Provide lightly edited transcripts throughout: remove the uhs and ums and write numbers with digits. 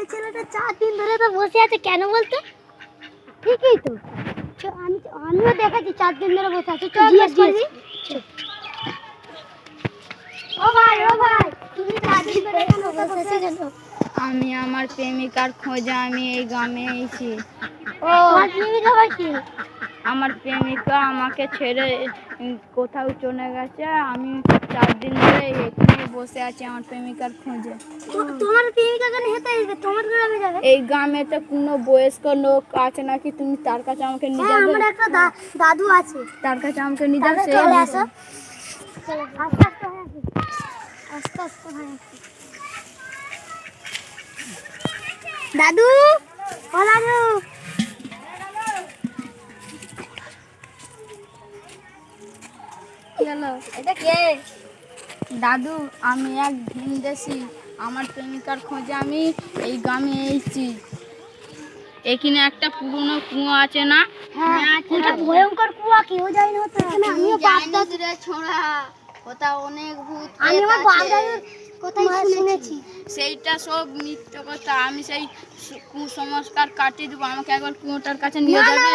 ওই ছেলেটা 4 দিন ধরে তো বসে আছে কেন বলতো? ঠিকই তো, আমিও দেখেছি 4 দিন ধরে বসে আছে। চল জিজ্ঞেস করবি। ও ভাই তুমি 4 দিন ধরে কেন বসে আছো কেন? আমি আমার প্রেমিকার খোঁজে আমি এই গ্রামে এসেছি। ও তোমার প্রেমিকা আবার কি? আমার প্রেমিকা আমাকে ছেড়ে কোথাও চলে গেছে। আমি 4 দিন ধরে এখানে বসে আছি আমার প্রেমিকার খোঁজে। তোমার প্রেমিকা কেন হেঁটে আসবে? তোমার গ্রামে যাবে? এই গ্রামেতে কোনো বয়স্ক লোক আছে নাকি? তুমি তার কাছে আমাকে নিয়ে যাবে? আমার একটা দাদু আছে, তার কাছে আমাকে নিয়ে যাবে। চলে আসো। আস্তে আস্তে হয়ে আসো, আস্তে আস্তে হয়ে আসো। দাদু, ও দাদু, কি হলো? এটা কে? দাদু, আমি এক ভিনদেশি। আমার প্রেমিকার খোঁজে আমি এই গ্রামে এসেছি। এখানে একটা পুরনো কুয়ো আছে না? হ্যাঁ, ওটা ভয়ঙ্কর কুয়া, কেউ যায় না ওটা। আমিও বাপদা রে ছোড়া, ওটা অনেক ভূত। আমি আমার বাপদাদুর কথাই শুনেছি। সেইটা সব মিথ্যে কথা। আমি সেই কুসংস্কার কাটিয়ে দেবো। আমাকে একবার কুয়োটার কাছে নিয়ে যাবে?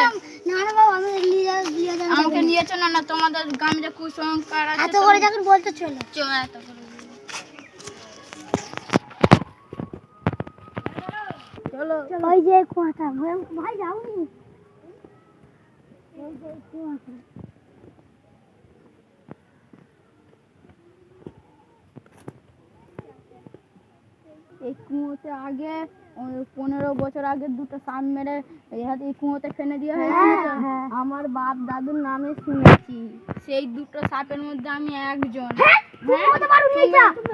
না না বাবা, আমি নিয়ে যাবো। আমাকে নিয়ে চলো না, তোমাদের গ্রামে যে কুসংস্কার আছে। এত করে যখন বলতে চলো। এত করে চলো। ওই যে কুয়াটা, ভাই যাওনি? ওই যে কুয়াটা। এই কুয়োতে আগে 15 বছর আগে দুটো সাপ মেরে এই কুয়োতে ফেলে দিয়ে হয়েছিল। আমার বাপ দাদুর নামে শুনেছি। সেই দুটো সাপের মধ্যে আমি একজন।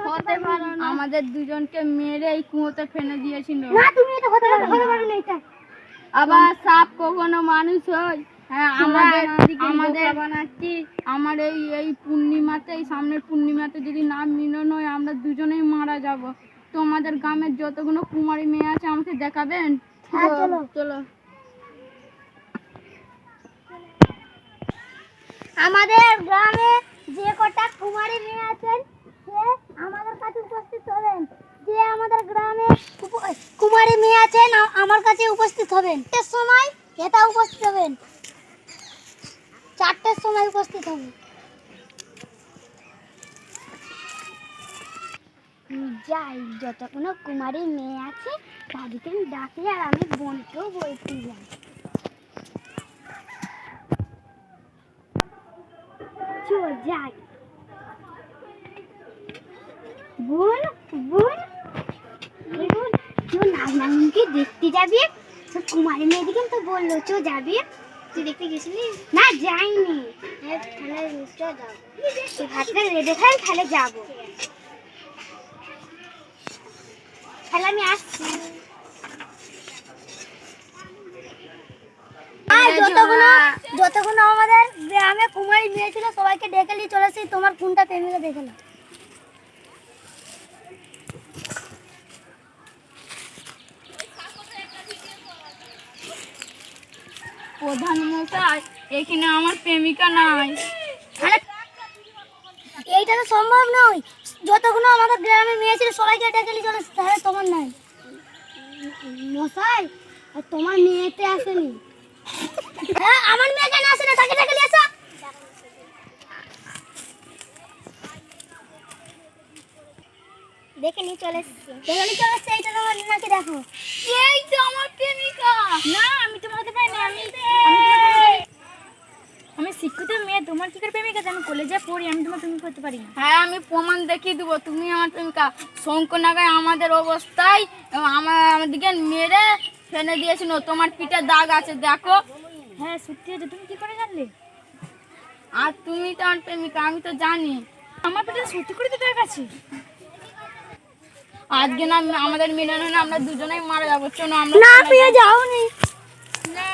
হতে পারো না। আমাদের দুজনকে মেরে এই কুয়োতে ফেলে দিয়েছিল। না তুমি এটা হতে পারো না এটা। আবার সাপ কখনো মানুষ হয়? হ্যাঁ, আমার এই পূর্ণিমাতে, এই সামনের পূর্ণিমাতে যদি নাম মিলন হয় আমরা দুজনেই মারা যাব। তোমাদের গ্রামের যতগুলো কুমারী মেয়ে আছে আমাকে দেখাবেন? হ্যাঁ, চলো চলো। আমাদের গ্রামে যে কটা কুমারী মেয়ে আছেন সে আমাদের কাছে উপস্থিত হবেন। যে আমাদের গ্রামে কুমারী মেয়ে আছেন আমার কাছে উপস্থিত হবেন। 4টার সময় এটা উপস্থিত হবেন। 4টার সময় উপস্থিত হবেন। যাই, যতক্ষণ কুমারী মেয়ে আছে তাদেরকে আমি ডাকি, আর আমি বোনকেও বলতে যাই। যাই বোন, বোন, বোন, তুই নাগনাগিনকে দেখতে যাবি? তো কুমারী মেয়েদিকে তো বললো চো যাবি। তুই দেখতে গেছিলি? না যাইনি। তাহলে নিশ্চয় যাবো। তুই ভাতটা রেডে খাই, তাহলে যাবো। তাহলে আমি আসছি। যতক্ষণ আমাদের গ্রামে কুমারী মেয়ে ছিল সবাইকে ডেকে নিয়ে চলেছি। তোমার কোনটা প্রেমিকা দেখে না। প্রধান মশাই, এখানে আমার প্রেমিকা নাই। এইটা তো সম্ভব নয়। যতক্ষণ আমাদের গ্রামে মেয়ে ছিল সবাইকে ডেকে নিয়ে চলেছি, তাহলে তোমার নাই মশাই। আর তোমার মেয়েতে আসেনি। হ্যাঁ, আমার মেয়ে কেন আসে না? তাকে ডেকে নিয়ে আসো। দেখে নিয়ে চলে এসেছি। এইটা তোমার নাকি দেখো। এই তো আমার প্রেমিকা। না, আমি তোমার হতে পারি না। আমি শিক্ষিত মেয়ে, তোমার কি করে প্রেমিকা? আমি কলেজে পড়ি, আমি তোমার প্রেমিকা করতে পারি না। হ্যাঁ, আমি প্রমাণ দেখিয়ে দেবো তুমি আমার প্রেমিকা। শঙ্করনাগায় আমাদের অবস্থায় আমাদেরকে মেরে ফেলে দিয়েছিল। তোমার পিঠে দাগ আছে, দেখো। হ্যাঁ সত্যি আছে। তুমি কি করে জানলে? আর তুমি তো আমার প্রেমিকা, আমি তো জানি। আমার পিঠে সত্যি করে তো দাগ আছে। আজকে না আমাদের মিলন হলে আমরা দুজনেই মারা যাবো। চলো আমরা। না, পেয়ে যাওনি। না